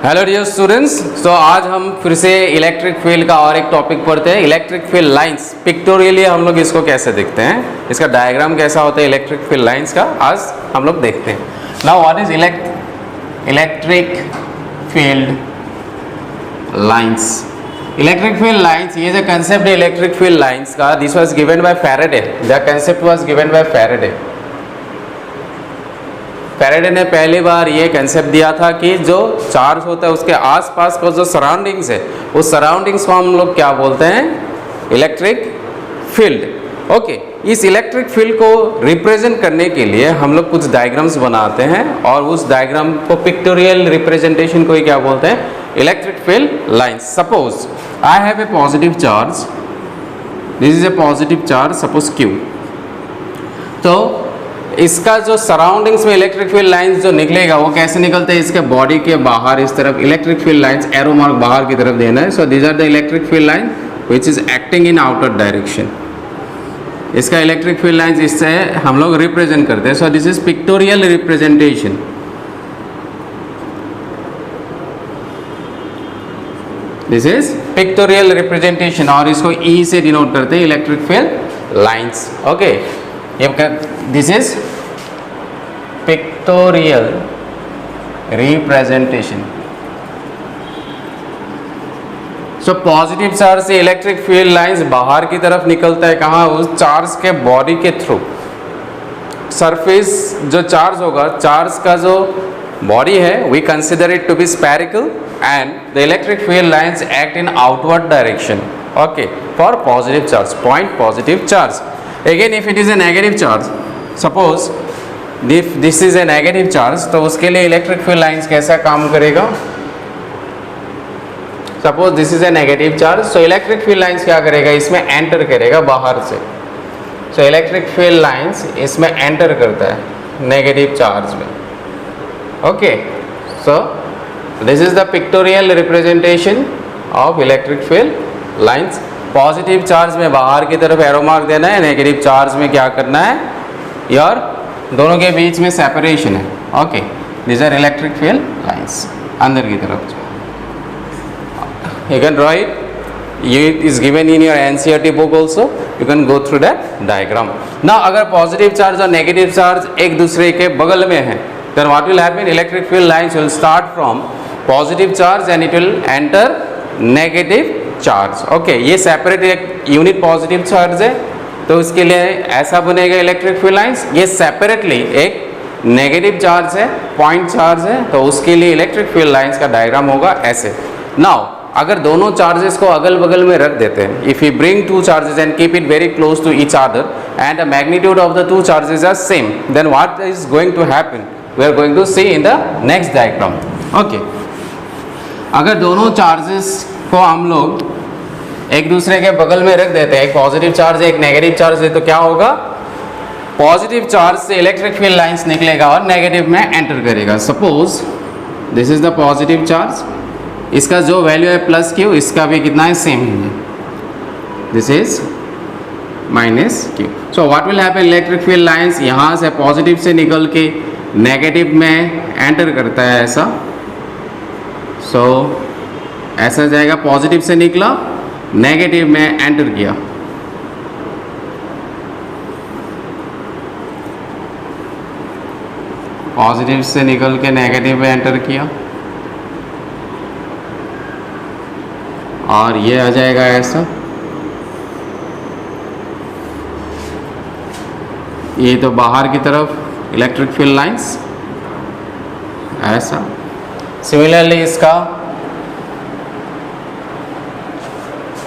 Hello dear students, तो आज हम फिर से इलेक्ट्रिक फील्ड का और एक टॉपिक पढ़ते हैं। इलेक्ट्रिक फील्ड लाइंस पिक्टोरियली हम लोग इसको कैसे देखते हैं, इसका डायग्राम कैसा होता है इलेक्ट्रिक फील्ड लाइंस का, आज हम लोग देखते हैं। Now what is electric field lines? Electric field lines, ये जो कंसेप्ट है इलेक्ट्रिक फील्ड लाइंस का, this was given by Faraday. The concept was given by Faraday. Faraday ने पहली बार ये कंसेप्ट दिया था कि जो चार्ज होता है उसके आसपास का जो सराउंडिंग्स है, उस सराउंडिंग्स को हम लोग क्या बोलते हैं? Electric field. ओके, इस इलेक्ट्रिक फील्ड को रिप्रेजेंट करने के लिए हम लोग कुछ डायग्राम्स बनाते हैं और उस डायग्राम को पिक्टोरियल रिप्रेजेंटेशन को ही क्या बोलते हैं? Electric field lines. Suppose I have a positive charge, this is a positive charge, suppose Q। तो इसका जो सराउंडिंग्स में इलेक्ट्रिक फील्ड लाइंस जो निकलेगा वो कैसे निकलते हैं? इसके बॉडी के बाहर इस तरफ electric field lines, arrow mark बाहर की तरफ देना है। So these are the electric field line which is acting in outer direction. इसका इलेक्ट्रिक फील्ड लाइंस इससे हम लोग रिप्रेजेंट करते हैं। So this is pictorial representation. This is pictorial representation और इसको E से डिनोट करते हैं, electric field lines. Okay, this is pictorial representation। so positive charge से इलेक्ट्रिक फील्ड लाइंस बाहर की तरफ निकलता है, कहाँ? उस चार्ज के बॉडी के थ्रू। सरफेस जो चार्ज होगा, चार्ज का जो बॉडी है, we consider it to be spherical and the electric field lines act in outward direction. Okay, for positive charge, point positive charge. Again, if it is a negative charge, suppose if this is a negative charge, तो उसके लिए electric field lines कैसा काम करेगा? Suppose this is a negative charge, so electric field lines क्या करेगा? इसमें enter करेगा बाहर से। So इलेक्ट्रिक फील्ड लाइंस इसमें एंटर करता है नेगेटिव चार्ज में। Okay, so this is the pictorial representation of electric field lines। Positive charge में बाहर की तरफ एरो मार्क देना है, नेगेटिव चार्ज में क्या करना है? यार दोनों के बीच में सेपरेशन है। Okay, this are electric field lines अंदर की तरफ। यू कैन ड्रॉ इट, ये is given in your NCERT book also, you can go through that diagram. ना अगर पॉजिटिव चार्ज और नेगेटिव चार्ज एक दूसरे के बगल में है, then what will happen? Electric field lines will start from positive charge and it will enter negative charge. Okay, ये सेपरेट एक यूनिट पॉजिटिव चार्ज है, तो उसके लिए ऐसा बनेगा इलेक्ट्रिक फील्ड लाइंस। ये सेपरेटली एक नेगेटिव चार्ज है, पॉइंट चार्ज है, तो उसके लिए इलेक्ट्रिक फील्ड लाइंस का डायग्राम होगा ऐसे। नाउ अगर दोनों चार्जेस को अगल बगल में रख देते हैं, if you bring two charges and keep it very close to each other and the magnitude of the two charges are same, then what is going to happen? We are going to see in the next diagram. Okay, अगर दोनों charges को हम लोग एक दूसरे के बगल में रख देते हैं, एक पॉजिटिव चार्ज है, एक नेगेटिव चार्ज है, तो क्या होगा? पॉजिटिव चार्ज से इलेक्ट्रिक फील्ड लाइंस निकलेगा और नेगेटिव में एंटर करेगा। Suppose this is the positive charge, इसका जो वैल्यू है प्लस Q, इसका भी कितना है? सेम ही है, this is minus Q। So what will happen? Electric field lines यहाँ से पॉजिटिव से निकल के नेगेटिव में एंटर करता है ऐसा। सो ऐसा जाएगा, पॉजिटिव से निकला, नेगेटिव में एंटर किया। पॉजिटिव से निकल के नेगेटिव में एंटर किया और ये आ जाएगा ऐसा। ये तो बाहर की तरफ इलेक्ट्रिक फील्ड लाइंस ऐसा। सिमिलरली इसका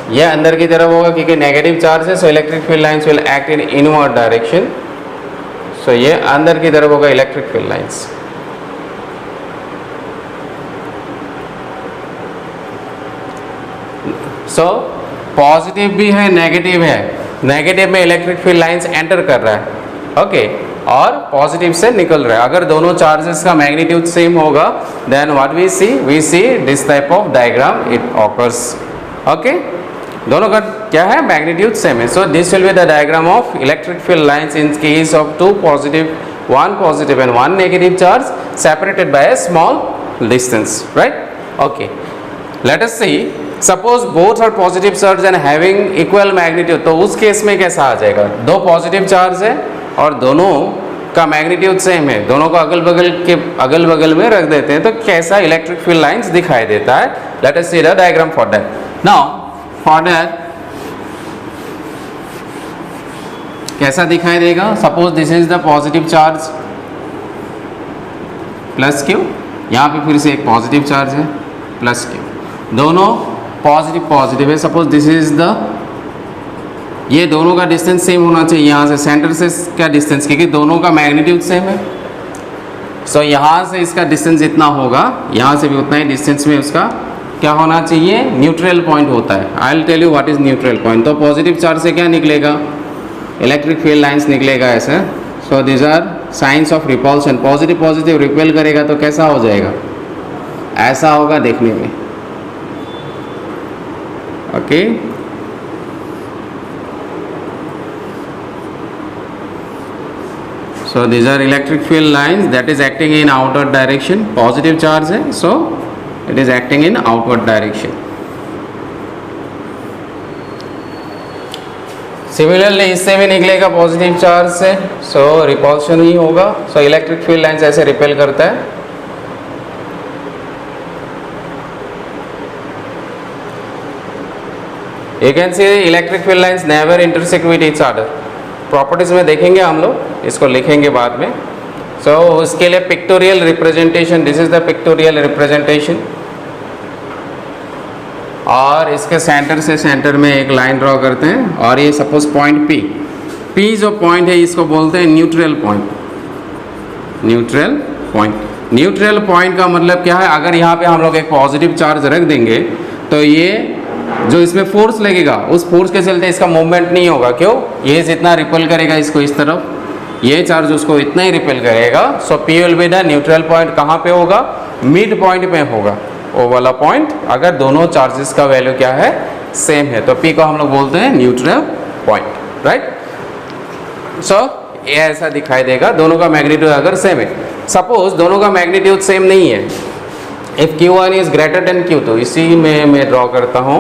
ये अंदर की तरफ होगा क्योंकि नेगेटिव चार्ज है, so electric field lines will act in inward direction. So ये अंदर की तरफ होगा electric field lines. So positive भी है, नेगेटिव है, नेगेटिव में इलेक्ट्रिक फील्ड लाइंस एंटर कर रहा है। ओके, और पॉजिटिव से निकल रहा है। अगर दोनों चार्जेस का मैग्नीट्यूड सेम होगा, then what we see this type of diagram it occurs. Okay, दोनों का क्या है? मैग्नीट्यूड सेम है। So this will be the diagram of electric field lines in case of two positive, one positive and one negative charge separated by a small distance, right? Okay, let us see, suppose both are positive charge and having equal magnitude, तो उस case में कैसा आ जाएगा? दो positive charge है और दोनों का मैग्नीट्यूड सेम है, दोनों को अगल बगल में रख देते हैं, तो कैसा इलेक्ट्रिक फील्ड लाइंस दिखाई देता है? Let us see the diagram for that. Now for that कैसा दिखाई देगा? Suppose this is the positive charge plus Q, यहाँ पे फिर से एक पॉजिटिव चार्ज है प्लस क्यू, दोनों पॉजिटिव है। सपोज दिस इज द, ये दोनों का डिस्टेंस सेम होना चाहिए, यहाँ से सेंटर से क्या डिस्टेंस, क्योंकि दोनों का मैग्नीट्यूड सेम है। सो यहाँ से इसका डिस्टेंस जितना होगा, यहाँ से भी उतना ही डिस्टेंस में उसका क्या होना चाहिए? न्यूट्रल पॉइंट होता है। I will tell you what is neutral point. तो पॉजिटिव चार्ज से क्या निकलेगा? इलेक्ट्रिक फील्ड लाइंस निकलेगा ऐसे। So this are signs of repulsion. Positive repel करेगा तो कैसा हो जाएगा? ऐसा होगा देखने में, okay. So these are electric field lines that is acting in outward direction. Positive charge है, so it is acting in outward direction. Similarly इससे भी निकलेगा पॉजिटिव चार्ज से, so रिपल्शन ही होगा। So इलेक्ट्रिक फील्ड लाइंस ऐसे repel करता है। You can see electric field lines never intersect with each other. Properties में देखेंगे हम लोग, इसको लिखेंगे बाद में। सो उसके लिए pictorial representation, this is the pictorial representation, और इसके सेंटर से सेंटर में एक लाइन ड्रॉ करते हैं, और ये सपोज पॉइंट पी जो पॉइंट है इसको बोलते हैं न्यूट्रल पॉइंट। न्यूट्रल पॉइंट का मतलब क्या है? अगर यहाँ पे हम लोग एक पॉजिटिव चार्ज रख देंगे तो ये जो इसमें फोर्स लगेगा, उस फोर्स के चलते इसका मूवमेंट नहीं होगा। क्यों? ये जितना रिपेल करेगा इसको इस तरफ, ये चार्ज उसको इतना ही रिपेल करेगा। So P will be the neutral point. कहाँ पे होगा? मिड पॉइंट में होगा, वो वाला पॉइंट, अगर दोनों चार्जेस का वैल्यू क्या है? सेम है, तो पी को हम लोग बोलते हैं न्यूट्रल पॉइंट, राइट। सो ये ऐसा दिखाई देगा, दोनों का मैग्नीट्यूड अगर सेम है। सपोज दोनों का मैग्नीट्यूड सेम नहीं है, if Q1 is greater than Q2, इसी में मैं ड्रॉ करता हूँ।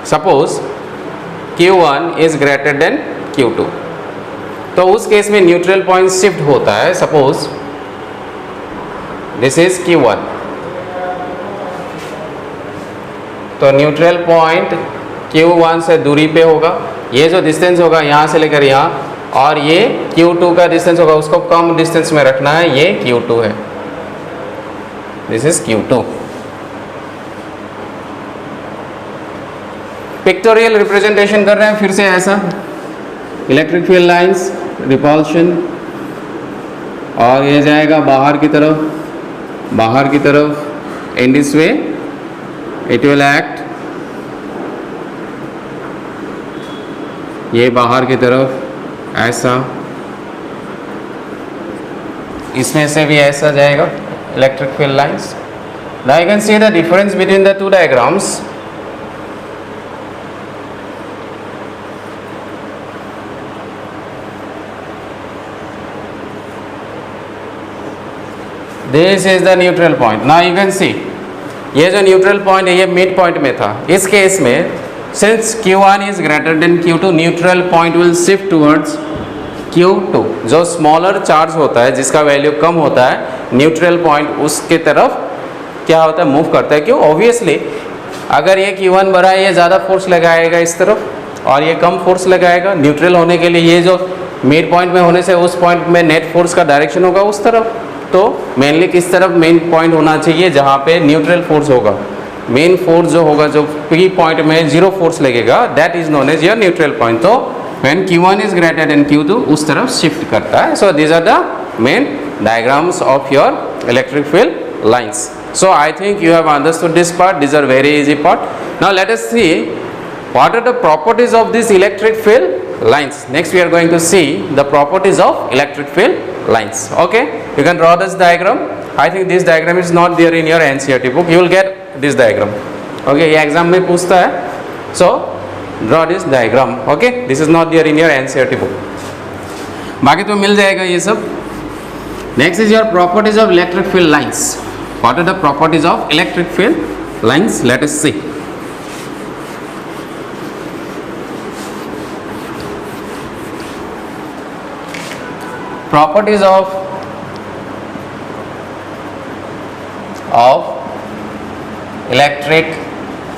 Suppose Q1 is greater than Q2, तो उस केस में न्यूट्रल पॉइंट शिफ्ट होता है। सपोज दिस इज Q1, तो न्यूट्रल पॉइंट Q1 से दूरी पे होगा, ये जो डिस्टेंस होगा यहाँ से लेकर यहाँ, और ये Q2 का डिस्टेंस होगा, उसको कम डिस्टेंस में रखना है, ये Q2 है, this is Q2। Pictorial representation कर रहे हैं फिर से ऐसा, इलेक्ट्रिक फील्ड लाइंस, रिपल्शन, और ये जाएगा बाहर की तरफ, in this way it will act, ये बाहर की तरफ ऐसा, इसमें से भी ऐसा जाएगा electric field lines. Now you can see the difference between the two diagrams. This is the neutral point. Now you can see, ये जो न्यूट्रल पॉइंट है ये मिड पॉइंट में था। इस केस में since Q1 is greater than Q2, neutral point will shift towards Q2। जो smaller charge होता है, जिसका वैल्यू कम होता है, न्यूट्रल पॉइंट उसके तरफ क्या होता है? मूव करता है। क्यों? ऑब्वियसली अगर ये Q1 बड़ा है, ये ज़्यादा फोर्स लगाएगा इस तरफ, और ये कम फोर्स लगाएगा। न्यूट्रल होने के लिए ये जो मिड पॉइंट में होने से उस पॉइंट में नेट फोर्स का डायरेक्शन होगा उस तरफ। तो मेनली किस तरफ मेन पॉइंट होना चाहिए? जहाँ पे न्यूट्रल फोर्स होगा। मेन फोर्स जो होगा, जो पी पॉइंट में जीरो फोर्स लगेगा, that is known as your neutral point. तो when Q1 is greater than Q2, उस तरफ शिफ्ट करता है। So these are the main diagrams of your electric field lines. So I think you have understood this part. These are very easy part. Now let us see what are the properties of these electric field lines. Next we are going to see the properties of electric field lines. Okay, you can draw this diagram. I think this diagram is not there in your NCERT book. You will get this diagram. Okay, ये exam में पूछता है. So draw this diagram. Okay, this is not there in your NCERT book. बाकी तो मिल जाएगा ये सब. Next is your properties of electric field lines. What are the properties of electric field lines? Let us see. Properties of electric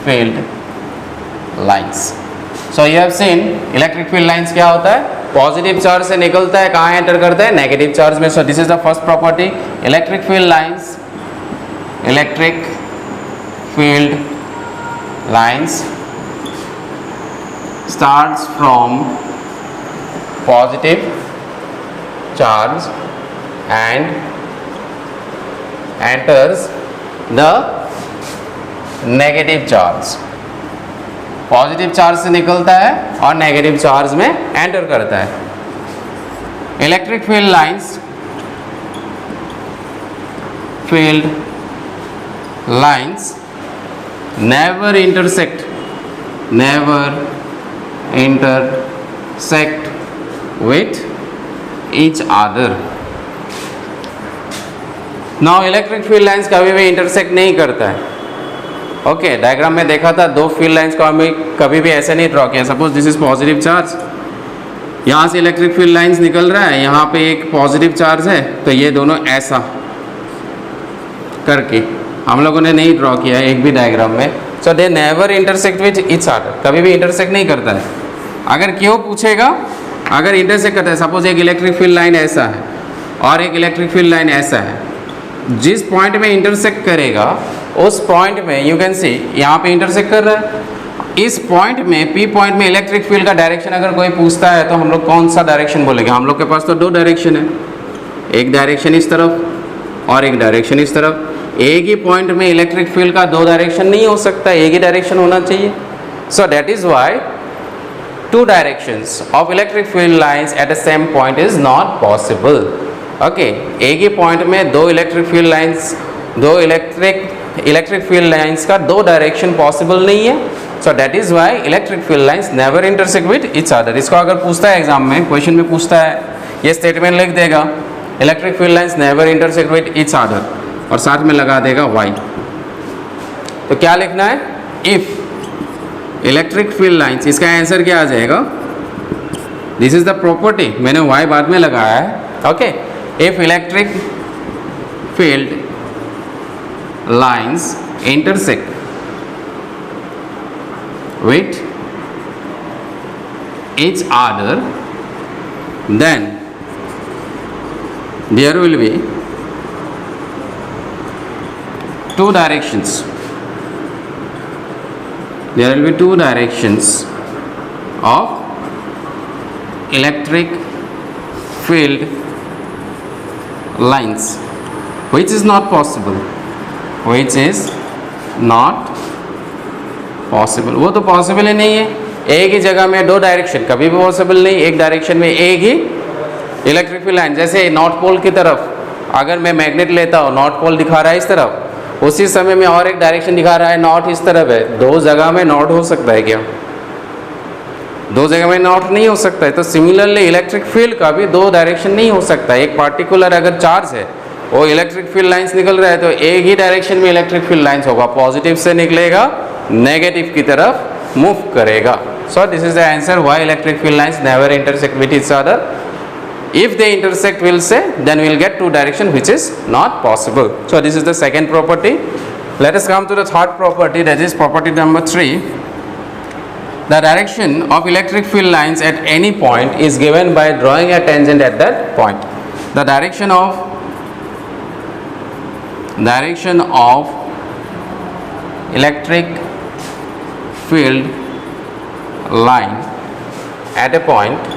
field lines. So you have seen electric field lines क्या होता है, positive charge से निकलता है, कहाँ enter करता है, negative charge में. सो this is the first property. Electric field lines starts from positive charge and enters the negative charge. Positive charge से निकलता है और नेगेटिव चार्ज में एंटर करता है. Electric field lines never intersect with each other. Now electric field lines कभी भी intersect नहीं करता है. ओके, डायग्राम में देखा था दो फील्ड लाइंस को हमें कभी भी ऐसे नहीं ड्रॉ किया. Suppose this is positive charge, यहाँ से इलेक्ट्रिक फील्ड लाइंस निकल रहा है, यहाँ पे एक पॉजिटिव चार्ज है, तो ये दोनों ऐसा करके हम लोगों ने नहीं ड्रॉ किया है एक भी डायग्राम में. So they never intersect with each other, कभी भी इंटरसेक्ट नहीं करता है. अगर क्यों पूछेगा, अगर इंटरसेक्ट करता है, सपोज एक इलेक्ट्रिक फील्ड लाइन ऐसा है और एक इलेक्ट्रिक फील्ड लाइन ऐसा है, जिस पॉइंट में इंटरसेक्ट करेगा उस पॉइंट में यू कैन सी यहाँ पे इंटरसेक्ट कर रहा है. इस पॉइंट में पी पॉइंट में इलेक्ट्रिक फील्ड का डायरेक्शन अगर कोई पूछता है तो हम लोग कौन सा डायरेक्शन बोलेंगे. हम लोग के पास तो दो डायरेक्शन है, एक डायरेक्शन इस तरफ और एक डायरेक्शन इस तरफ. एक ही पॉइंट में इलेक्ट्रिक फील्ड का दो डायरेक्शन नहीं हो सकता, एक ही डायरेक्शन होना चाहिए. So that is why two directions of electric field lines at the same point is not possible. Okay, एक ही पॉइंट में दो इलेक्ट्रिक फील्ड लाइंस, दो इलेक्ट्रिक फील्ड लाइंस का दो डायरेक्शन पॉसिबल नहीं है. So that is Y electric field lines never intersect with each other. इसको अगर पूछता है एग्जाम में, क्वेश्चन में पूछता है, ये स्टेटमेंट लिख देगा electric field lines never intersect with each other और साथ में लगा देगा वाई. तो क्या लिखना है, इफ इलेक्ट्रिक फील्ड लाइंस, इसका आंसर क्या आ जाएगा, दिस इज द प्रॉपर्टी, मैंने वाई बाद में लगाया है. Okay, if electric field lines intersect with each other, then there will be two directions. There will be two directions of electric field lines, which is not possible. Which is not possible. वो तो possible ही नहीं है. एक ही जगह में दो direction कभी भी पॉसिबल नहीं. एक डायरेक्शन में एक ही इलेक्ट्रिक फील्ड लाइन, जैसे नॉर्थ पोल की तरफ अगर मैं मैग्नेट लेता हूँ, नॉर्थ पोल दिखा रहा है इस तरफ, उसी समय में और एक डायरेक्शन दिखा रहा है नॉर्थ इस तरफ है. दो जगह में नॉर्थ हो सकता है क्या? दो जगह में नॉर्थ नहीं हो सकता है. तो सिमिलरली इलेक्ट्रिक फील्ड का भी दो डायरेक्शन नहीं हो सकता. एक पार्टिकुलर अगर चार्ज है, वो इलेक्ट्रिक फील्ड लाइंस निकल रहा है, तो एक ही डायरेक्शन में इलेक्ट्रिक फील्ड लाइंस होगा, पॉजिटिव से निकलेगा, नेगेटिव की तरफ मूव करेगा. सो this is the answer why electric field lines never intersect with each other. If they intersect, we'll say, then we'll get two direction, which is not possible. So this is the second property. Let us come to the third property, that is property number 3. The direction of electric field lines at any point is given by drawing a tangent at that point. The direction of electric field line at a point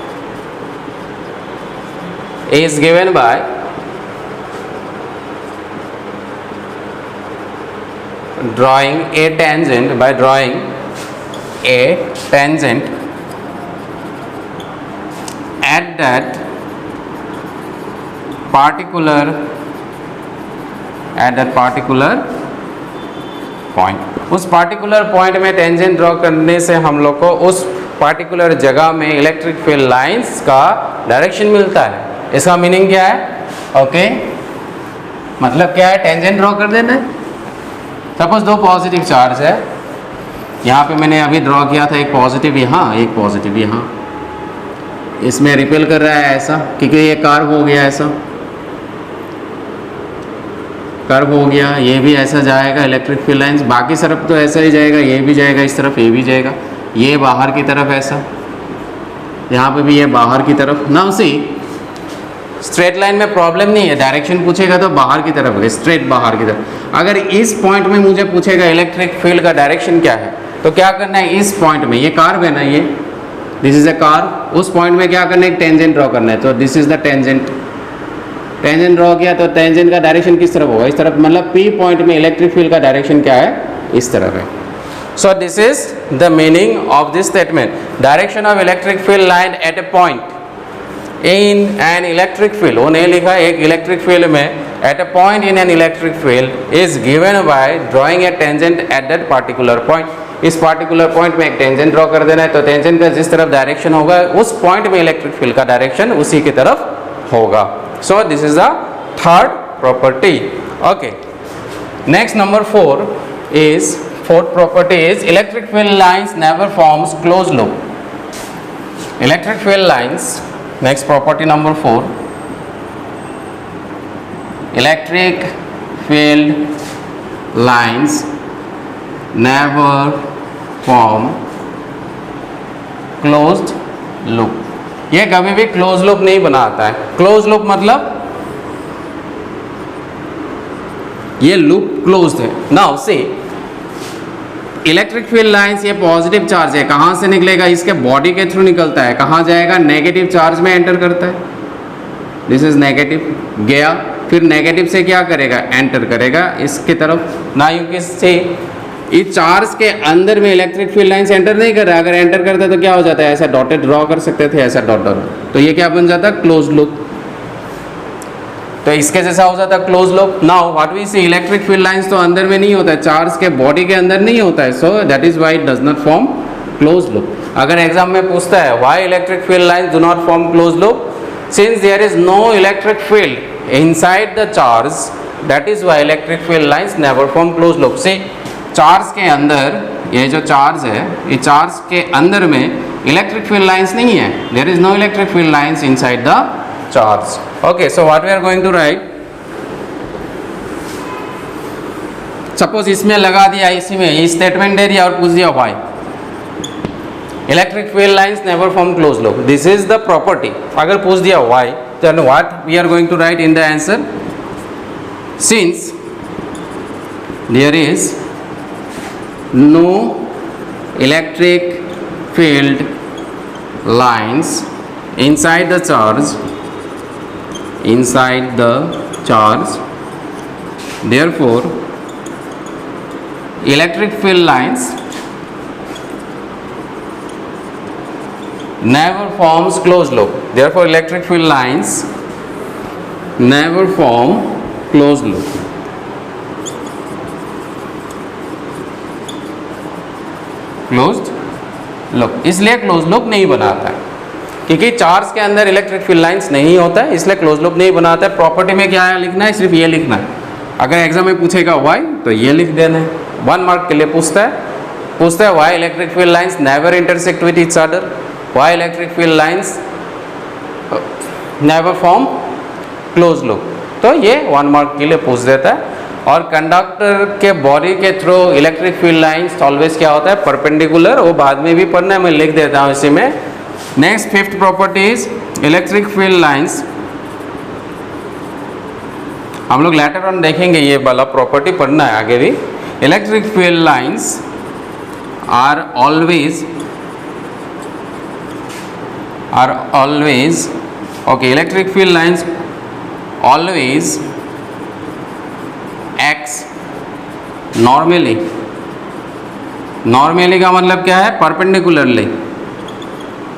is given by drawing a tangent at that particular point. उस particular point में tangent draw करने से हम लोग को उस particular जगह में इलेक्ट्रिक फील्ड लाइंस का डायरेक्शन मिलता है. इसका मीनिंग क्या है? ओके, मतलब क्या है, टेंजेंट ड्रॉ कर देना है। सपोज दो पॉजिटिव चार्ज है, यहाँ पे मैंने अभी ड्रॉ किया था एक पॉजिटिव यहाँ, एक पॉजिटिव यहाँ, इसमें रिपेल कर रहा है ऐसा, क्योंकि ये कर्व हो गया, ऐसा कर्व हो गया, ये भी ऐसा जाएगा इलेक्ट्रिक फील्ड लाइंस, बाकी तरफ तो ऐसा ही जाएगा, ये भी जाएगा इस तरफ, ये भी जाएगा, ये बाहर की तरफ ऐसा, यहाँ पे भी ये बाहर की तरफ ना। उसी स्ट्रेट लाइन में प्रॉब्लम नहीं है, डायरेक्शन पूछेगा तो बाहर की तरफ, स्ट्रेट बाहर की तरफ। अगर इस पॉइंट में मुझे पूछेगा इलेक्ट्रिक फील्ड का डायरेक्शन क्या है, तो क्या करना है, इस पॉइंट में, ये कर्व है ना, ये दिस इज अ कर्व, उस पॉइंट में क्या करना है, एक टेंजेंट ड्रॉ करना है। तो this is the tangent, tangent draw किया तो टेंजेंट का डायरेक्शन किस तरफ होगा, इस तरफ, मतलब पी पॉइंट में इलेक्ट्रिक फील्ड का डायरेक्शन क्या है, इस तरफ है। So this is the meaning of this statement, direction of electric field line at a point in an electric field, वो नहीं लिखा एक इलेक्ट्रिक फील्ड में, at a point in an electric field is given by drawing a tangent at that particular point. इस particular point में एक tangent draw कर देना है, तो टेंजेंट का जिस तरफ डायरेक्शन होगा उस पॉइंट में इलेक्ट्रिक फील्ड का डायरेक्शन उसी की तरफ होगा। So this is the third property. Okay, next number 4 is, fourth property is electric field lines never forms closed loop. Electric field lines, next property number 4, electric field lines never form closed loop. ये कभी भी closed loop नहीं बनाता है। closed loop मतलब ये loop closed है। Now see, electric field lines, ये पॉजिटिव चार्ज है, कहाँ से निकलेगा, इसके बॉडी के थ्रू निकलता है, कहाँ जाएगा, नेगेटिव चार्ज में एंटर करता है, दिस इज नेगेटिव, गया, फिर नेगेटिव से क्या करेगा, एंटर करेगा इसकी तरफ ना, से इस चार्ज के अंदर में इलेक्ट्रिक फील्ड लाइंस एंटर नहीं कर रहा है। अगर एंटर करता है तो क्या हो जाता है, ऐसा डॉटेड ड्रॉ कर सकते थे, ऐसा डॉट डॉट, तो ये क्या बन जाता है, क्लोज लूप। तो इसके जैसा हो जाता है close loop. Now what we see, electric field lines तो अंदर में नहीं होता है, चार्ज के बॉडी के अंदर नहीं होता है, so that is why it does not form close loop. अगर एग्जाम में पूछता है why electric field lines do not form close loop, since there is no electric field inside the charge, that is why electric field lines never form close loop. से charge के अंदर, ये जो charge है, ये चार्ज के अंदर में इलेक्ट्रिक फील्ड लाइंस नहीं है, there is no electric field lines inside the charge. Okay, so what we are going to write, suppose इसमें लगा दिया, इसी में ये स्टेटमेंट दे दिया और पूछ दिया why electric field lines never form closed loop, this is the property। अगर पूछ दिया why, then what we are going to write in the answer, since there is no electric field lines inside the charge, therefore electric field lines never forms closed loop, therefore electric field lines never form closed loop। closed loop इसलिए closed loop नहीं बनाता है, क्योंकि charge के अंदर electric field lines नहीं होता है, इसलिए क्लोज लूप नहीं बनाता है। प्रॉपर्टी में क्या है लिखना है, सिर्फ ये लिखना है। अगर एग्जाम में पूछेगा व्हाई, तो ये लिख देना है, 1 मार्क के लिए पूछता है why electric field lines never intersect with each other, why electric field lines never form close loop, तो ये 1 मार्क के लिए पूछ देता है। और कंडक्टर के बॉडी के through electric field lines always क्या होता है, परपेंडिकुलर, वो बाद में भी पढ़ना है, मैं लिख देता हूँ इसी में। Next fifth property is electric field lines, हम लोग लेटर ऑन देखेंगे, ये वाला प्रॉपर्टी पढ़ना है आगे भी। Electric field lines are always okay, electric field lines always एक्स नॉर्मली, नॉर्मली का मतलब क्या है, perpendicularly,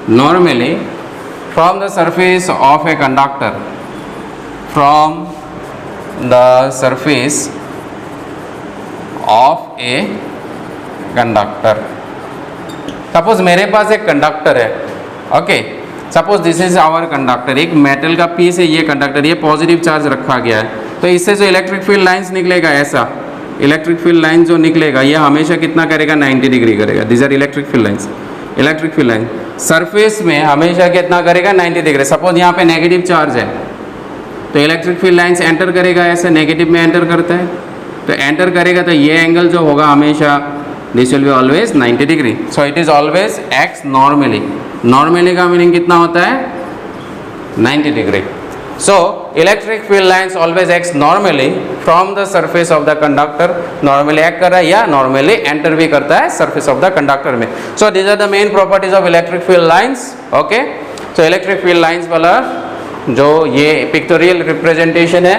normally from the surface of a conductor, from the surface of a conductor। Suppose मेरे पास एक कंडक्टर है, okay, suppose this is our conductor, एक मेटल का पीस है ये कंडक्टर, ये पॉजिटिव चार्ज रखा गया है। तो इससे जो इलेक्ट्रिक फील्ड लाइंस निकलेगा, ऐसा इलेक्ट्रिक फील्ड लाइन जो निकलेगा ये हमेशा कितना करेगा, 90 डिग्री करेगा। These are electric field lines. Electric field line surface में हमेशा कितना करेगा, 90 डिग्री। सपोज यहाँ पे नेगेटिव चार्ज है तो इलेक्ट्रिक फील्ड लाइंस एंटर करेगा, ऐसे नेगेटिव में एंटर करता है, तो एंटर करेगा तो ये एंगल जो होगा हमेशा this will be always 90 degree. So it is always एक्स नॉर्मली। नॉर्मली का मीनिंग कितना होता है, 90 degree. So electric field lines always acts normally from the surface of the conductor। normally act कर रहा है या normally enter भी करता है surface of the conductor में। So these are the main properties of electric field lines। okay, so electric field lines वाला जो ये pictorial representation है,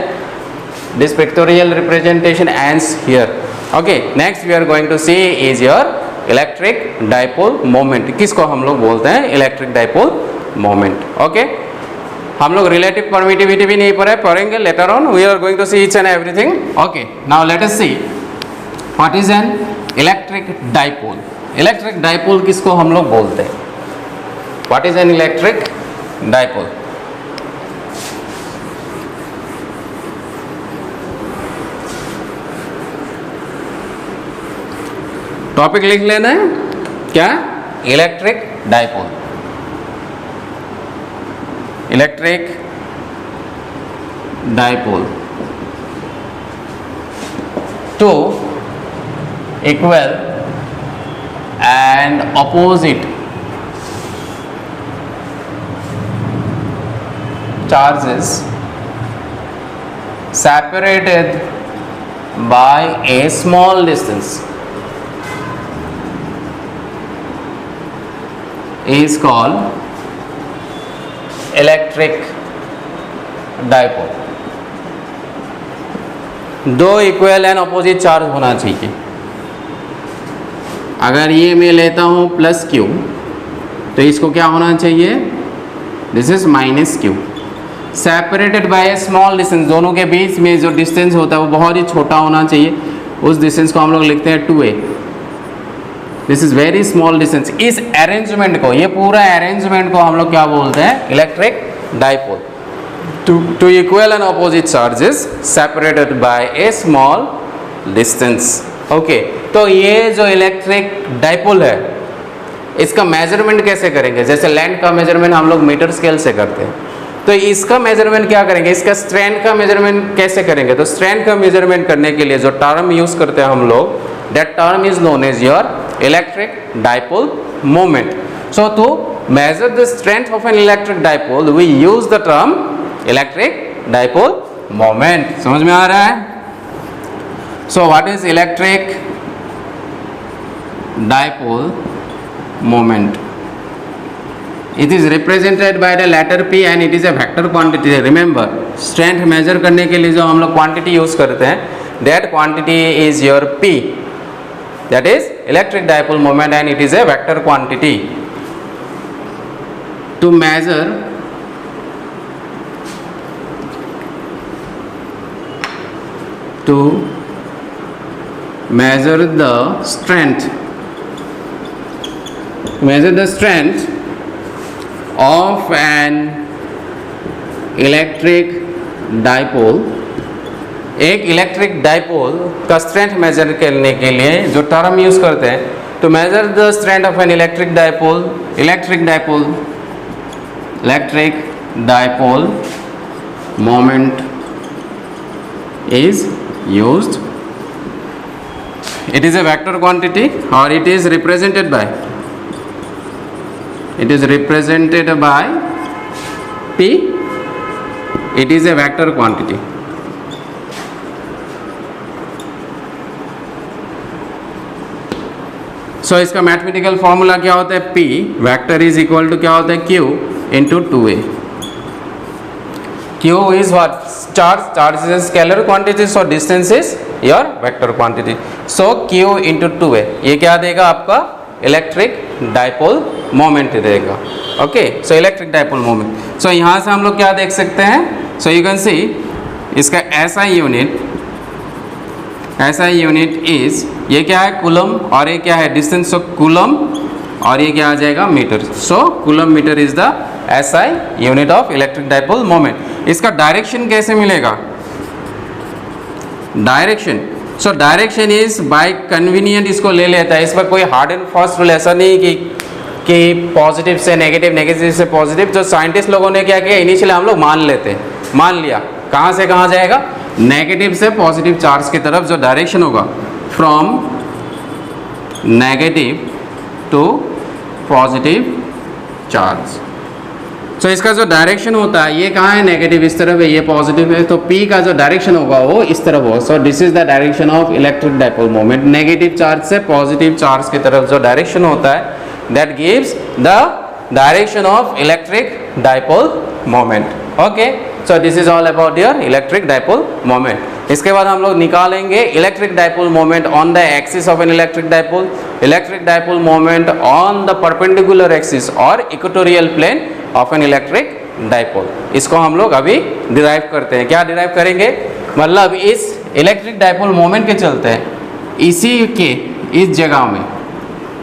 this pictorial representation ends here। okay, next we are going to see is your electric dipole moment। किसको हम लोग बोलते हैं, electric dipole moment। okay, हम लोग रिलेटिव परमिटिविटी भी नहीं पढ़ेंगे, later on we are going to see each and everything. Okay, now let us see what is an electric dipole. Electric dipole किसको हम लोग बोलते हैं, what is an electric dipole. Topic लिख लेना है क्या, electric dipole. Electric dipole, two equal and opposite charges separated by a small distance is called electric dipole. दो इक्वल एंड अपोजिट चार्ज होना चाहिए। अगर ये मैं लेता हूँ प्लस क्यू तो इसको क्या होना चाहिए, this is minus Q. Separated by a small distance, दोनों के बीच में जो डिस्टेंस होता है वो बहुत ही छोटा होना चाहिए। उस डिस्टेंस को हम लोग लिखते हैं 2a। This is very small distance. इस अरेंजमेंट को, ये पूरा अरेंजमेंट को हम लोग क्या बोलते हैं, electric dipole. Two equal and opposite charges separated by a small distance. Okay, तो ये जो इलेक्ट्रिक डाइपोल है इसका मेजरमेंट कैसे करेंगे, जैसे लैंड का मेजरमेंट हम लोग मीटर स्केल से करते हैं, तो इसका मेजरमेंट क्या करेंगे, इसका स्ट्रेंथ का मेजरमेंट कैसे करेंगे। तो स्ट्रेंथ का मेजरमेंट करने के लिए जो टर्म यूज करते हैं हम लोग, that term is known as your electric dipole moment। So to measure the strength of an electric dipole we use the term electric dipole moment। समझ में आ रहा है। So what is electric dipole moment? It is represented by the letter P and it is a vector quantity। Remember, strength measure करने के लिए जो हम लोग quantity use करते हैं, that quantity is your P। that is electric dipole moment and it is a vector quantity। to measure the strength of an electric dipole, एक electric dipole का स्ट्रेंथ मेजर करने के लिए जो टर्म यूज करते हैं, to measure the strength of an electric dipole moment is used. It is a vector quantity और इट इज रिप्रेजेंटेड बाय P। It is a vector quantity. So इसका मैथमेटिकल फॉर्मूला क्या होता है, P vector is equal to क्या होता है, Q into 2a। Q is what, charge is scalar quantity, so distance is your vector quantity. So Q into 2a ये क्या देगा आपका, इलेक्ट्रिक डाइपोल मोमेंट देगा। Okay, so electric dipole moment. So यहाँ से हम लोग क्या देख सकते हैं, सो यू कैन सी इसका ऐसा यूनिट इज, ये क्या है, कूलम, और ये क्या है, डिस्टेंस ऑफ कूलम, और ये क्या आ जाएगा, metre. So coulomb metre is the SI unit of electric dipole moment. इसका डायरेक्शन कैसे मिलेगा, direction, so direction is by convenient इसको ले लेता है, इस पर कोई हार्ड एंड फास्ट रूल ऐसा नहीं कि पॉजिटिव से नेगेटिव, नेगेटिव से पॉजिटिव। जो साइंटिस्ट लोगों ने क्या किया, इनिशियली हम लोग मान लेते हैं, मान लिया कहाँ से कहाँ जाएगा, नेगेटिव से पॉजिटिव चार्ज की तरफ जो डायरेक्शन होगा, from negative to positive charge. So इसका जो डायरेक्शन होता है, ये कहाँ है, नेगेटिव इस तरफ है, ये पॉजिटिव है, तो P का जो डायरेक्शन होगा वो इस तरफ होगा। So this is the direction of electric dipole moment. Negative charge से पॉजिटिव चार्ज की तरफ जो डायरेक्शन होता है, that gives the direction of electric dipole moment. Okay, so this is all about your electric dipole moment. इसके बाद हम लोग निकालेंगे electric dipole moment on the axis of an electric dipole, electric dipole moment on the perpendicular axis और equatorial plane of an electric dipole. इसको हम लोग अभी डिराइव करते हैं। क्या डिराइव करेंगे, मतलब इस इलेक्ट्रिक डाइपोल मोमेंट के चलते हैं, इसी के इस जगह में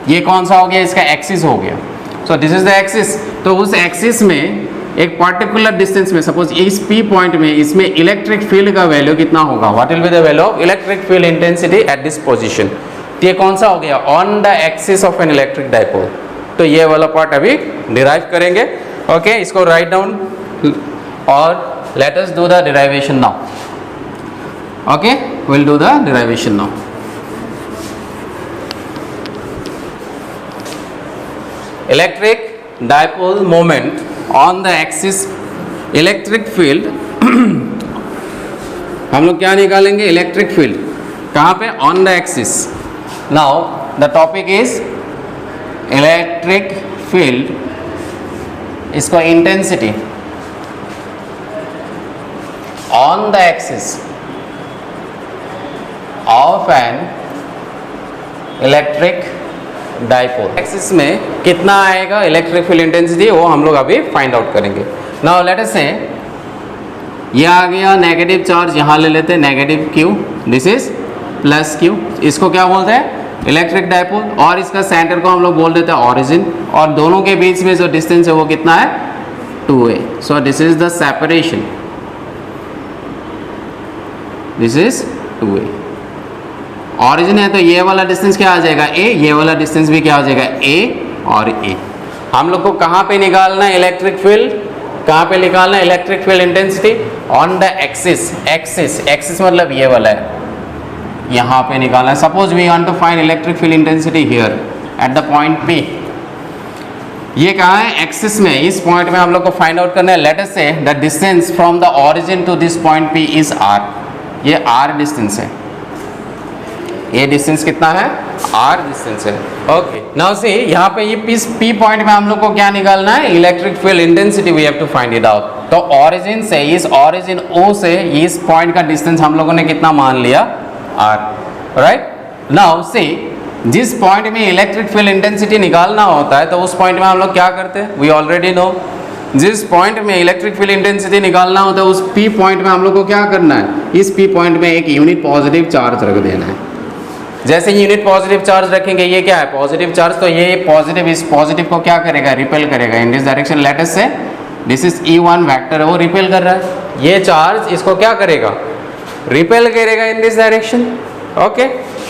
ये कौन सा हो गया, इसका एक्सिस हो गया। सो दिस इज द एक्सिस। तो उस एक्सिस में एक पर्टिकुलर डिस्टेंस में, सपोज इस P पॉइंट में, इसमें इलेक्ट्रिक फील्ड का वैल्यू कितना होगा, what will be the value of electric field intensity at this position. तो ये कौन सा हो गया, on the axis of an electric dipole. तो ये वाला पार्ट अभी डिराइव करेंगे। ओके, इसको राइट डाउन और let us do the derivation now. Okay, will do the derivation now. Electric dipole moment on the axis electric field हम लोग क्या निकालेंगे, इलेक्ट्रिक फील्ड कहाँ पे, on the axis. Now the topic is electric field, इसको intensity on the axis of an electric dipole. Axis में कितना आएगा इलेक्ट्रिक फील्ड इंटेंसिटी, वो हम लोग अभी फाइंड आउट करेंगे। नाउ लेट अस से ये आ गया नेगेटिव चार्ज, यहाँ ले लेते हैं negative Q, this is plus Q। इसको क्या बोलते हैं, इलेक्ट्रिक डाइपोल, और इसका सेंटर को हम लोग बोल देते हैं ऑरिजिन, और दोनों के बीच में जो डिस्टेंस है वो कितना है, 2a। So this is the separation, this is 2a। Origin है तो ये वाला डिस्टेंस क्या आ जाएगा, a, ये वाला डिस्टेंस भी क्या आ जाएगा, a और a। हम लोग को कहाँ पे निकालना है इलेक्ट्रिक फील्ड, कहाँ पे निकालना है electric field intensity, on the axis. Axis मतलब ये वाला है, यहाँ पे निकालना है। Suppose we want to find electric field intensity here at the point P। ये कहाँ है, एक्सिस में, इस पॉइंट में हम लोग को फाइंड आउट करना है। Let us say the distance from the origin to this point P is r। ये r डिस्टेंस है, ये डिस्टेंस कितना है, r डिस्टेंस है। ओके, नाउ सी यहाँ पे ये P पॉइंट में हम लोग को क्या निकालना है, electric field intensity we have to find it out. तो ऑरिजिन से, इस ऑरिजिन O से इस पॉइंट का डिस्टेंस हम लोगों ने कितना मान लिया, r, राइट। नाउ सी जिस पॉइंट में इलेक्ट्रिक फील्ड इंटेंसिटी निकालना होता है, तो उस पॉइंट में हम लोग क्या करते हैं, वी ऑलरेडी नो। जिस पॉइंट में इलेक्ट्रिक फील्ड इंटेंसिटी निकालना होता है, उस P पॉइंट में हम लोग को क्या करना है, इस P पॉइंट में एक यूनिट पॉजिटिव चार्ज रख देना है। जैसे यूनिट पॉजिटिव चार्ज रखेंगे, ये क्या है, पॉजिटिव चार्ज, तो ये पॉजिटिव इस पॉजिटिव को क्या करेगा, रिपेल करेगा in this direction. Late us से दिस इज E1 वेक्टर है, वो रिपेल कर रहा है, ये चार्ज इसको क्या करेगा, रिपेल करेगा in this direction. Okay,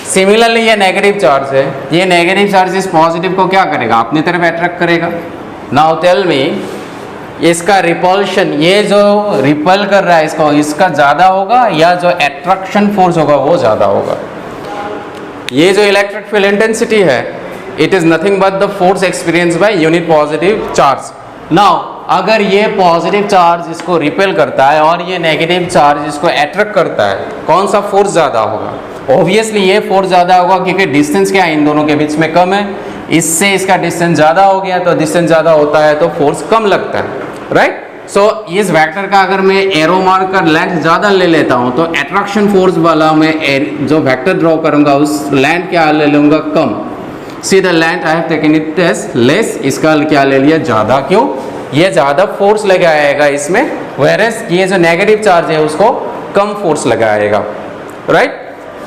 similarly ये नेगेटिव चार्ज है, ये नेगेटिव चार्ज इस पॉजिटिव को क्या करेगा, अपनी तरफ अट्रैक्ट करेगा। नाउ टेल मी, इसका रिपल्शन, ये जो रिपेल कर रहा है इसको, इसका ज़्यादा होगा या जो अट्रैक्शन फोर्स होगा वो ज़्यादा होगा। ये जो इलेक्ट्रिक फील्ड इंटेंसिटी है, it is nothing but the force experience by unit positive charge. Now अगर ये पॉजिटिव चार्ज इसको रिपेल करता है और ये नेगेटिव चार्ज इसको अट्रैक्ट करता है, कौन सा फोर्स ज़्यादा होगा, ऑब्वियसली ये फोर्स ज़्यादा होगा, क्योंकि डिस्टेंस क्या है इन दोनों के बीच में कम है। इससे इसका डिस्टेंस ज़्यादा हो गया, तो डिस्टेंस ज़्यादा होता है तो फोर्स कम लगता है, राइट। सो इस वेक्टर का अगर मैं एरो मार्क का लेंथ ज़्यादा ले लेता हूँ, तो अट्रैक्शन फोर्स वाला मैं जो वेक्टर ड्रॉ करूँगा उस लेंथ क्या ले लूँगा, कम। See the length I have taken it as less, इसका क्या ले लिया, ज़्यादा। क्यों, ये ज़्यादा फोर्स लगाएगा इसमें, वेयरएज ये जो नेगेटिव चार्ज है उसको कम फोर्स लगाएगा, राइट।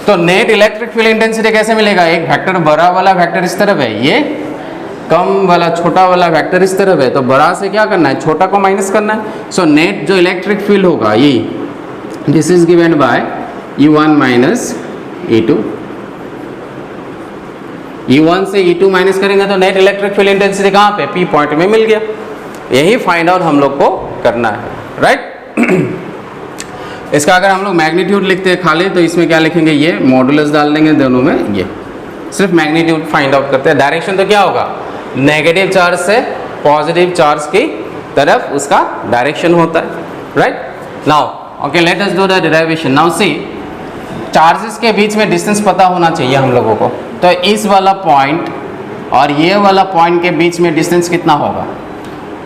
तो नेट इलेक्ट्रिक फील्ड इंटेंसिटी कैसे मिलेगा, एक वेक्टर बड़ा वाला वेक्टर इस तरफ है, ये कम वाला छोटा वाला वेक्टर इस तरफ है, तो बड़ा से क्या करना है, छोटा को माइनस करना है। सो नेट जो इलेक्ट्रिक फील्ड होगा, ये this is given bye E1 minus E2, E1 से E2 माइनस करेंगे तो नेट इलेक्ट्रिक फील्ड इंटेंसिटी कहाँ पे, P पॉइंट में मिल गया। यही फाइंड आउट हम लोग को करना है, राइट। इसका अगर हम लोग मैग्नीट्यूड लिखते हैं खाली तो इसमें क्या लिखेंगे, ये मॉडुलस डाल देंगे दोनों में, ये सिर्फ मैग्नीट्यूड फाइंड आउट करते हैं। डायरेक्शन तो क्या होगा, नेगेटिव चार्ज से पॉजिटिव चार्ज की तरफ उसका डायरेक्शन होता है, right. Now okay, let us do the derivation. Now see, charges के बीच में डिस्टेंस पता होना चाहिए हम लोगों को, तो इस वाला पॉइंट और ये वाला पॉइंट के बीच में डिस्टेंस कितना होगा।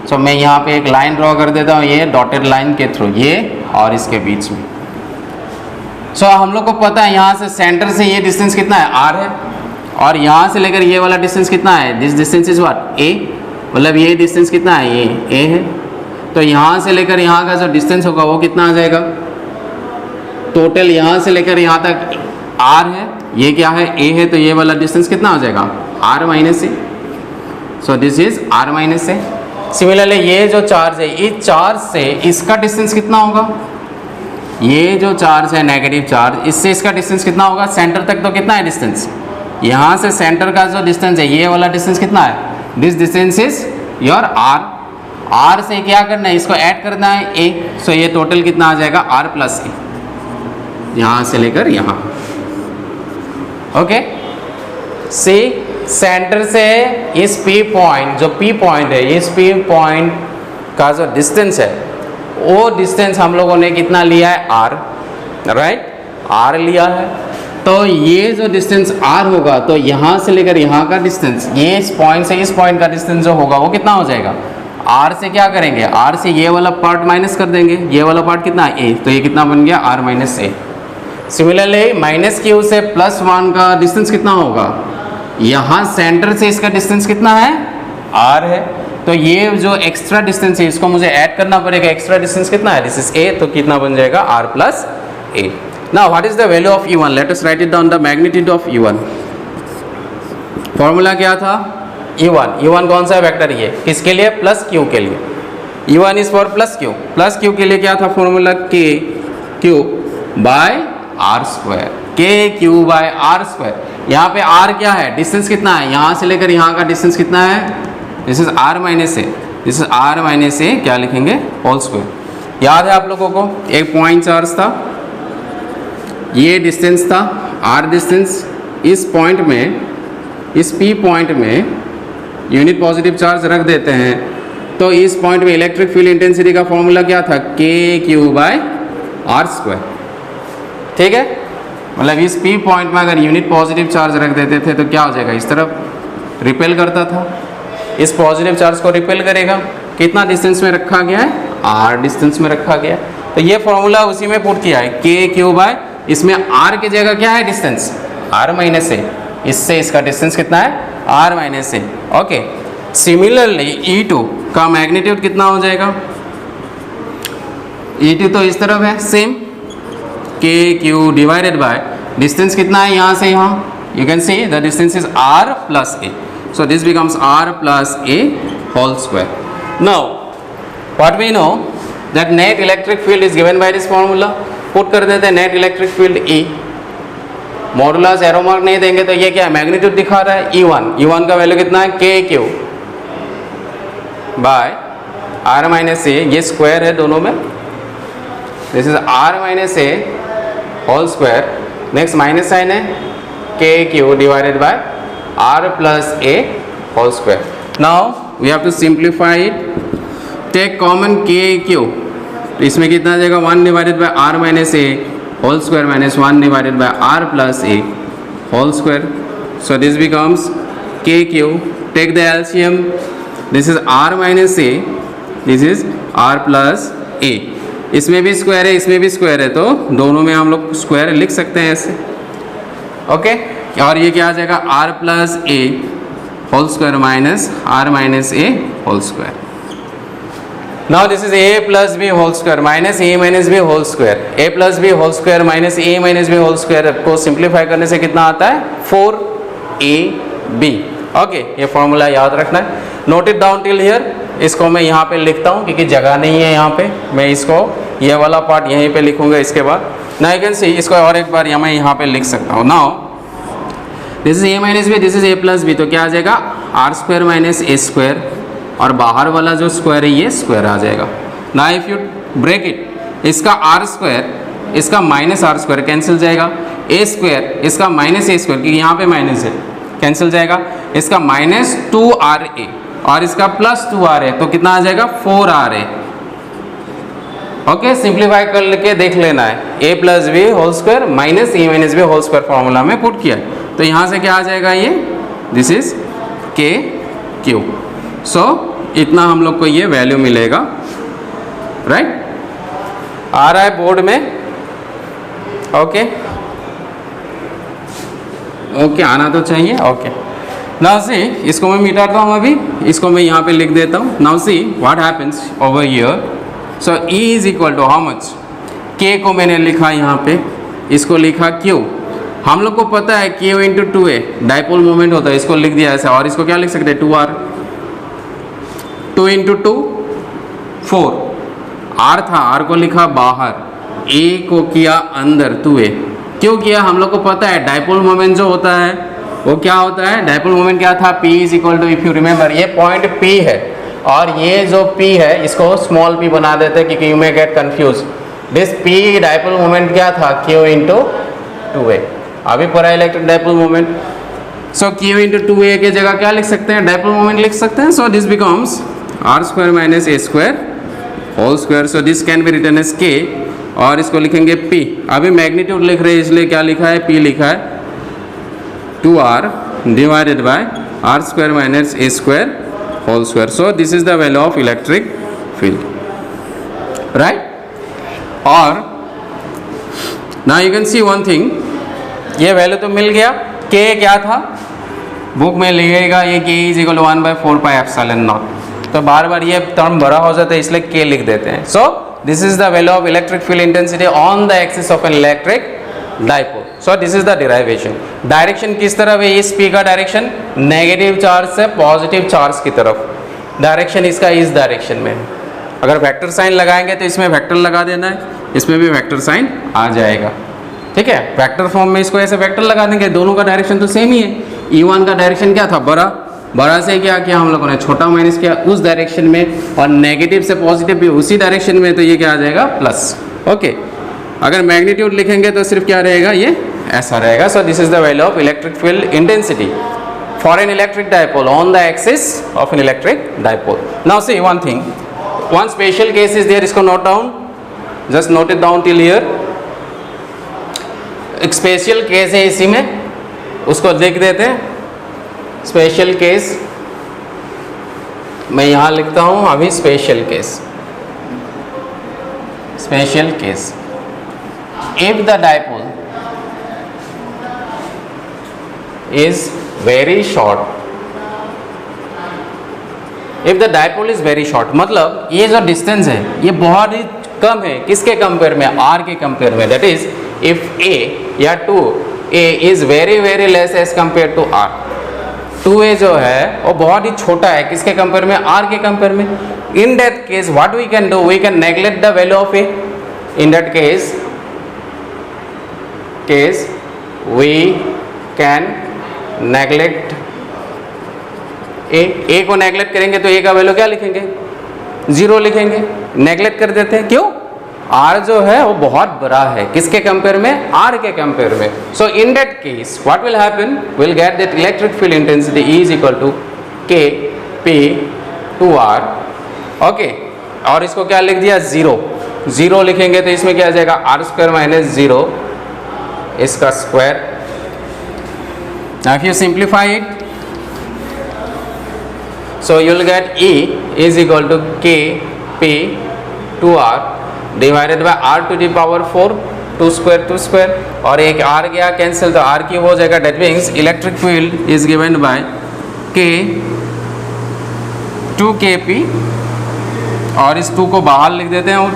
सो मैं यहाँ पे एक लाइन ड्रॉ कर देता हूँ, ये डॉटेड लाइन के थ्रू, ये और इसके बीच में। सो हम लोग को पता है यहाँ से सेंटर से ये डिस्टेंस कितना है, r है, और यहाँ से लेकर ये वाला डिस्टेंस कितना है, this distance is what, a, मतलब ये डिस्टेंस कितना है, ये a है। तो यहाँ से लेकर यहाँ का जो डिस्टेंस होगा वो कितना आ जाएगा, टोटल यहाँ से लेकर यहाँ तक r है, ये क्या है, a है, तो ये वाला डिस्टेंस कितना आ जाएगा, r minus A. So this is r minus A. Similarly ये जो चार्ज है, इस चार्ज से इसका डिस्टेंस कितना होगा, ये जो चार्ज है नेगेटिव चार्ज, इससे इसका डिस्टेंस कितना होगा, सेंटर तक तो कितना है डिस्टेंस, यहाँ से सेंटर का जो डिस्टेंस है ये वाला डिस्टेंस कितना है, this distance is your r। r से क्या करना है, इसको ऐड करना है a। सो ये टोटल कितना आ जाएगा, r प्लस a, यहाँ से लेकर यहाँ। ओके, सी सेंटर से इस P पॉइंट, जो P पॉइंट है, इस P पॉइंट का जो डिस्टेंस है वो डिस्टेंस हम लोगों ने कितना लिया है, r, राइट, r लिया है। तो ये जो डिस्टेंस r होगा, तो यहाँ से लेकर यहाँ का डिस्टेंस, ये इस पॉइंट से इस पॉइंट का डिस्टेंस जो होगा वो कितना हो जाएगा, r से क्या करेंगे, r से ये वाला पार्ट माइनस कर देंगे, ये वाला पार्ट कितना है, a, तो ये कितना बन गया, r माइनस ए। सिमिलरली माइनस q से प्लस 1 का डिस्टेंस कितना होगा, यहाँ सेंटर से इसका डिस्टेंस कितना है, r है, तो ये जो एक्स्ट्रा डिस्टेंस है इसको मुझे ऐड करना पड़ेगा। एक्स्ट्रा डिस्टेंस कितना है, दिस इज a, तो कितना बन जाएगा, r plus a। Now what is the value of E1, let us right it down, the magnitude of E1। Formula क्या था, E1 कौन सा वेक्टर, ये किसके लिए, प्लस q के लिए, E1 is for plus q। Plus q के लिए क्या था formula, k q by r square, k q by r square. यहाँ पे r क्या है, डिस्टेंस कितना है, यहाँ से लेकर यहाँ का डिस्टेंस कितना है, this is r minus a, this is r minus a, क्या लिखेंगे, होल स्क्वायर। याद है आप लोगों को, एक पॉइंट चार्ज था, ये डिस्टेंस था r डिस्टेंस, इस पॉइंट में, इस P पॉइंट में यूनिट पॉजिटिव चार्ज रख देते हैं, तो इस पॉइंट में इलेक्ट्रिक फील्ड इंटेंसिटी का फॉर्मूला क्या था, k q by r square, ठीक है। मतलब इस P पॉइंट में अगर यूनिट पॉजिटिव चार्ज रख देते थे तो क्या हो जाएगा, इस तरफ रिपेल करता था, इस पॉजिटिव चार्ज को रिपेल करेगा। कितना डिस्टेंस में रखा गया है, r डिस्टेंस में रखा गया, तो ये फॉर्मूला उसी में पुट किया है, k q बाय, इसमें r की जगह क्या है डिस्टेंस, r माइनस ए, इससे इसका डिस्टेंस कितना है, r माइनस ए। ओके, सिमिलरली E2 का मैग्नीट्यूड कितना हो जाएगा, E2 तो इस तरफ है, same k q divided by distance कितना है यहाँ से यहाँ, you can see the distance is r plus a, so this becomes r plus a whole square. Now what we know that net electric field is given by this formula, put कर देते हैं net electric field E, modulus arrow mark नहीं देंगे तो ये क्या है, magnitude दिखा रहा है E1 का वैल्यू कितना है, k q by r minus a, ये स्क्वायर है दोनों में, this is r minus a whole square, next minus sign है, k q divided by r plus a whole square. Now we have to simplify it, take common k q, तो इसमें कितना आ जाएगा, 1 divided by r minus a whole square minus 1 divided by r plus a whole square. So this becomes k q, take the LCM, this is r minus a, this is r plus a, इसमें भी square है इसमें भी square है, तो दोनों में हम लोग स्क्वायर लिख सकते हैं ऐसे। ओके, और ये क्या आ जाएगा, r plus a whole square minus r minus a whole square. Now this is a plus b whole square minus a minus b whole square, a plus b whole square minus a minus b whole square को simplify करने से कितना आता है, 4ab। Okay, ये formula याद रखना है, note it down till here. इसको मैं यहाँ पे लिखता हूँ क्योंकि जगह नहीं है यहाँ पे, मैं इसको ये वाला पार्ट यहीं पे लिखूँगा इसके बाद। नाउ यू कैन सी, इसको और एक बार मैं यहाँ पे लिख सकता हूँ. Now this is a minus b, this is a plus b, तो क्या आ जाएगा r square minus a square, और बाहर वाला जो स्क्वायर है ये स्क्वायर आ जाएगा. Now if you break it, इसका आर स्क्वायर इसका माइनस आर स्क्वायर कैंसिल जाएगा, ए स्क्वायर इसका माइनस ए स्क्वायर, क्योंकि यहाँ पे माइनस है, कैंसिल जाएगा, इसका माइनस 2RA और इसका प्लस 2RA, तो कितना आ जाएगा 4RA. ओके, सिंप्लीफाई करके देख लेना है. a plus b whole square minus a minus b whole square formula में पुट किया, तो यहाँ से क्या आ जाएगा ये, this is k q. So इतना हम लोग को ये वैल्यू मिलेगा. राइट, आ रहा है बोर्ड में. ओके ओके, आना तो चाहिए. ओके, नाउ सी, इसको मैं मिटाता हूँ अभी, इसको मैं यहाँ पे लिख देता हूँ. Now see what happens over here. So E is equal to how much, K को मैंने लिखा यहाँ पे, इसको लिखा Q. हम लोग को पता है Q into 2A dipole moment होता है, इसको लिख दिया ऐसा. और इसको क्या लिख सकते हैं 2R, 2 इंटू 2 4, R था, R को लिखा बाहर, A को किया अंदर 2A. क्यों किया, हम लोग को पता है डाइपोल मोमेंट जो होता है वो क्या होता है, डाइपोल मोमेंट क्या था, P is equal to, if you remember ये पॉइंट P है और ये जो P है इसको स्मॉल p बना देते हैं क्योंकि you may get confuse. This P dipole moment क्या था, Q इंटू 2A. अभी पढ़ा इलेक्ट्रिक डाइपोल मोमेंट. सो Q इंटू 2A की जगह क्या लिख सकते हैं, डाइपोल मोमेंट लिख सकते हैं. So this becomes R square minus a square whole square. So this can be written as K, और इसको लिखेंगे P. अभी मैग्नीट्यूड लिख रहे हैं इसलिए क्या लिखा है, P लिखा है 2R divided by R square minus a square whole square. So this is the value of electric field, right? और now you can see one thing, ये वैल्यू तो मिल गया. K क्या था, बुक में लिखेगा ये K इज इक्वल टू 1/4πε0. तो बार बार ये टर्म बड़ा हो जाता है इसलिए K लिख देते हैं. So this is the value of electric field intensity on the axis of an electric dipole. So this is the derivation. Direction किस तरफ है, इस P का डायरेक्शन नेगेटिव चार्ज से पॉजिटिव चार्ज की तरफ. डायरेक्शन इसका इस डायरेक्शन में. अगर वेक्टर साइन लगाएंगे तो इसमें वेक्टर लगा देना है, इसमें भी वेक्टर साइन आ जाएगा. ठीक है, वेक्टर फॉर्म में इसको ऐसे वेक्टर लगा देंगे, दोनों का डायरेक्शन तो सेम ही है. E1 का डायरेक्शन क्या था, बड़ा, बड़ा से क्या किया हम लोगों ने, छोटा माइनस किया उस डायरेक्शन में, और नेगेटिव से पॉजिटिव भी उसी डायरेक्शन में, तो ये क्या आ जाएगा प्लस. ओके, अगर मैग्नीट्यूड लिखेंगे तो सिर्फ क्या रहेगा, ये ऐसा रहेगा. So this is the value of electric field intensity for an electric dipole on the axis of an electric dipole. Now see one thing, one special case is there, इसको note down, just note it down till here. एक special case है इसी में, उसको देख देते हैं. Special case मैं यहाँ लिखता हूँ अभी, special case. Special case, if the dipole is very short, if the dipole is very short, मतलब ये जो डिस्टेंस है ये बहुत ही कम है, किसके कंपेयर में, R के कंपेयर में. दैट इज इफ A या 2A is very very less as compare to R. 2A जो है वो बहुत ही छोटा है, किसके कंपेयर में, R के कंपेयर में. In that case what we can do, we can neglect the value of A. In that case we can neglect A को नेग्लेक्ट करेंगे तो A का वैल्यू क्या लिखेंगे, 0 लिखेंगे. नेग्लेक्ट कर देते हैं, क्यों, R जो है वो बहुत बड़ा है, किसके कंपेयर में, R के कंपेयर में. So in that case what will happen, will get that electric field intensity E is equal to K P 2R. Okay, और इसको क्या लिख दिया, 0 लिखेंगे तो इसमें क्या आ जाएगा, R स्क्वायर माइनस 0 इसका square. If you simplify it, so you will get E is equal to K P 2R divided by R to the power 4, 2 square, और एक R गया कैंसिल तो R क्यूब हो जाएगा. That means electric field is given bye K 2KP, और इस 2 को बाहर लिख देते हैं, और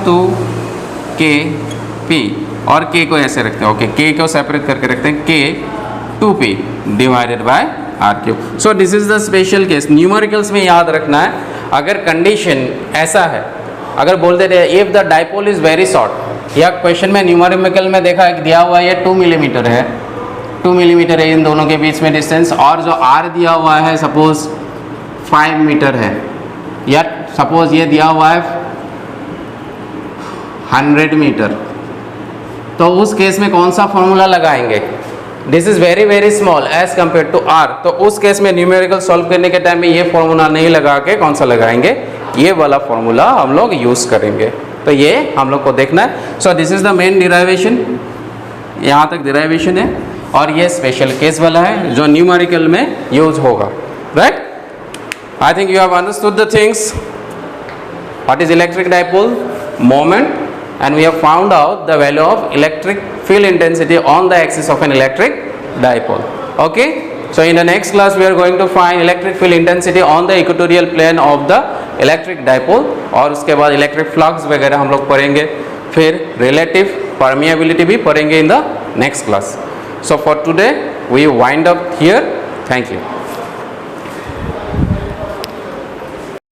2KP, और K को ऐसे रखते हैं. ओके, K को सेपरेट करके रखते हैं, K 2P divided by R cube. So this is the special case. Numericals में याद रखना है, अगर कंडीशन ऐसा है, अगर बोलते रहे if the dipole is very short, या क्वेश्चन में न्यूमेरिकल में देखा है दिया हुआ है ये 2 मिलीमीटर है, 2 मिलीमीटर है इन दोनों के बीच में डिस्टेंस, और जो आर दिया हुआ है सपोज 5 मीटर है, या सपोज ये दिया हुआ है 100 मीटर, तो उस केस में कौन सा फॉर्मूला लगाएंगे? This is very very small as compare to r, तो उस केस में न्यूमेरिकल सॉल्व करने के टाइम में ये फॉर्मूला नहीं लगा के कौन सा लगाएंगे? ये वाला फॉर्मूला हम लोग यूज करेंगे। तो ये हम लोग को देखना है। So this is the main derivation, यहाँ तक डिराइवेशन है, और ये स्पेशल केस वाला है जो न्यूमेरिकल में यूज होगा, right? I think you have understood the things. What is electric dipole? Moment, and we have found out the value of electric field intensity on the axis of an electric dipole. Okay, so in the next class we are going to find electric field intensity on the equatorial plane of the electric dipole, और उसके बाद electric flux वगैरह हम लोग पढ़ेंगे, फिर relative permeability भी पढ़ेंगे in the next class. So for today we wind up here. Thank you.